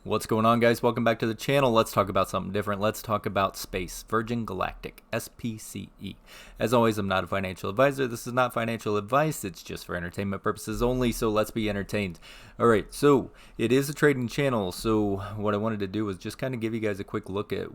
What's going on, guys? Welcome back to the channel. Let's talk about something different. Let's talk about space, Virgin Galactic, SPCE. As always, I'm not a financial advisor. This is not financial advice. It's just for entertainment purposes only, so let's be entertained. All right, so it is a trading channel, so what I wanted to do was just kind of give you guys a quick look at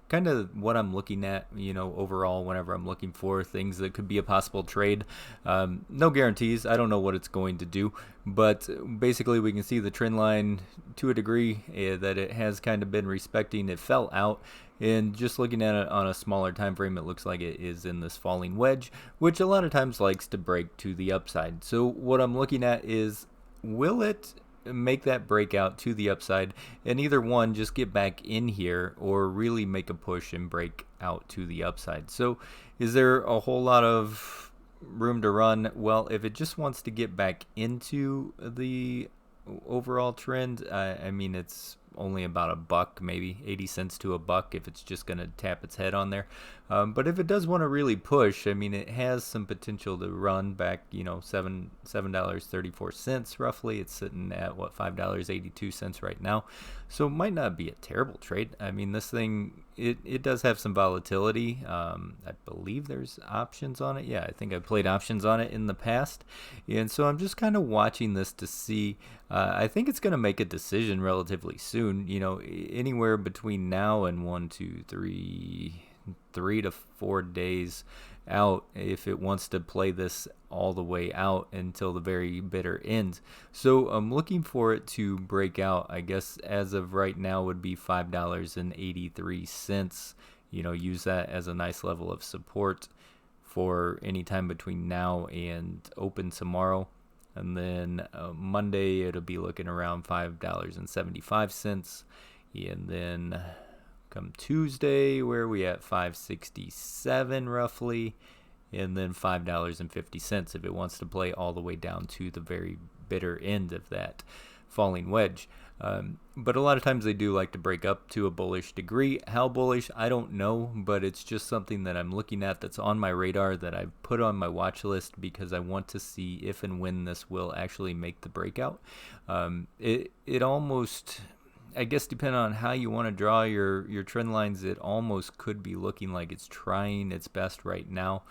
kind of what I'm looking at, overall whenever I'm looking for things that could be a possible trade. No guarantees. I don't know what it's going to do, but basically we can see the trend line to a degree that it has kind of been respecting. It fell out, and just looking at it on a smaller time frame, it looks like it is in this falling wedge, which a lot of times likes to break to the upside. So what I'm looking at is, will it make that breakout to the upside, and either one, just get back in here or really make a push and break out to the upside. So is there a whole lot of room to run? Well, if it just wants to get back into the overall trend, I mean, it's only about a buck, maybe 80 cents to a buck if it's just going to tap its head on there. But if it does want to really push, I mean, it has some potential to run back, $7.34 roughly. It's sitting at what, $5.82 right now. So it might not be a terrible trade. I mean, this thing, it does have some volatility. I believe there's options on it. Yeah, I think I played options on it in the past. And so I'm just kind of watching this to see. I think it's going to make a decision relatively soon, anywhere between now and 3 to 4 days out, if it wants to play this all the way out until the very bitter end. So I'm looking for it to break out. I guess as of right now would be $5.83. Use that as a nice level of support for any time between now and open tomorrow. And then Monday it'll be looking around $5.75. And then come Tuesday, where are we at? $5.67 roughly, and then $5.50 if it wants to play all the way down to the very bitter end of that falling wedge. But a lot of times they do like to break up to a bullish degree. How bullish, I don't know, but it's just something that I'm looking at that's on my radar, that I've put on my watch list because I want to see if and when this will actually make the breakout. It almost, I guess, depending on how you want to draw your trend lines, it almost could be looking like it's trying its best right now.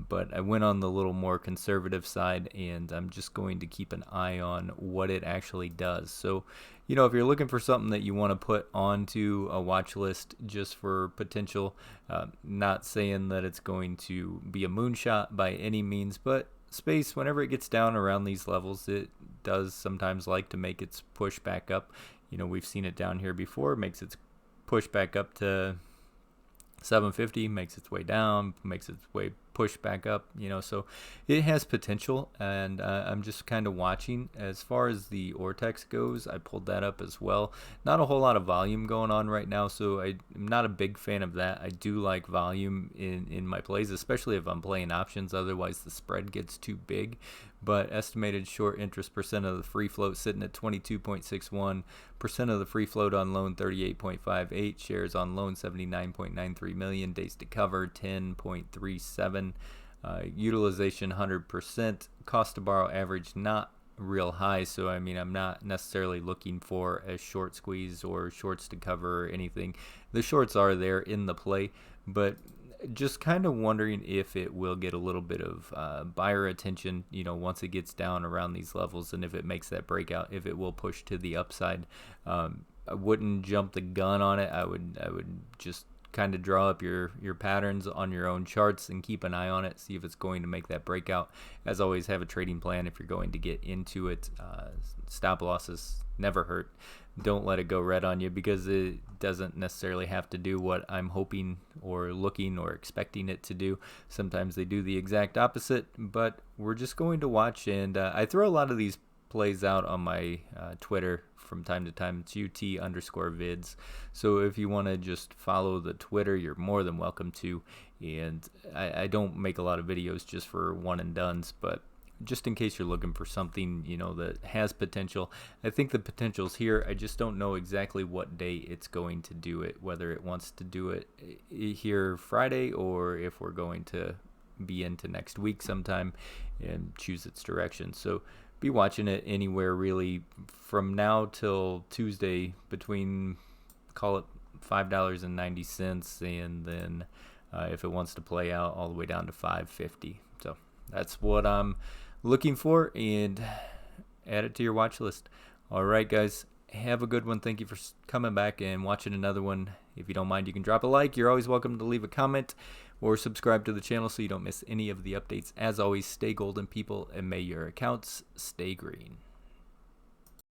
But I went on the little more conservative side, and I'm just going to keep an eye on what it actually does. So, if you're looking for something that you want to put onto a watch list just for potential, not saying that it's going to be a moonshot by any means, but space, whenever it gets down around these levels, it does sometimes like to make its push back up. We've seen it down here before, makes its push back up to 750, makes its way down, makes its way push back up, so it has potential. And I'm just kind of watching. As far as the Ortex goes, I pulled that up as well. Not a whole lot of volume going on right now, so I'm not a big fan of that. I do like volume in my plays, especially if I'm playing options, otherwise the spread gets too big. But estimated short interest percent of the free float sitting at 22.61%, of the free float on loan 38.58, shares on loan 79.93 million, days to cover 10.37, utilization 100%, cost to borrow average not real high. So I mean, I'm not necessarily looking for a short squeeze or shorts to cover or anything. The shorts are there in the play, but just kind of wondering if it will get a little bit of buyer attention, once it gets down around these levels, and if it makes that breakout, if it will push to the upside. I wouldn't jump the gun on it. I would just kind of draw up your patterns on your own charts and keep an eye on it, see if it's going to make that breakout. As always, have a trading plan if you're going to get into it. Stop losses never hurt. Don't let it go red on you, because it doesn't necessarily have to do what I'm hoping or looking or expecting it to do. Sometimes they do the exact opposite, but we're just going to watch. And I throw a lot of these plays out on my Twitter from time to time. It's UT_vids. So if you want to just follow the Twitter, you're more than welcome to. And I don't make a lot of videos just for one and dones, but just in case you're looking for something, that has potential. I think the potential's here. I just don't know exactly what day it's going to do it, whether it wants to do it here Friday, or if we're going to be into next week sometime and choose its direction. So be watching it anywhere really from now till Tuesday between, call it $5.90, and then if it wants to play out all the way down to $5.50. So that's what I'm looking for, and add it to your watch list. All right, guys, have a good one. Thank you for coming back and watching another one. If you don't mind, you can drop a like. You're always welcome to leave a comment or subscribe to the channel so you don't miss any of the updates. As always, stay golden, people, and may your accounts stay green.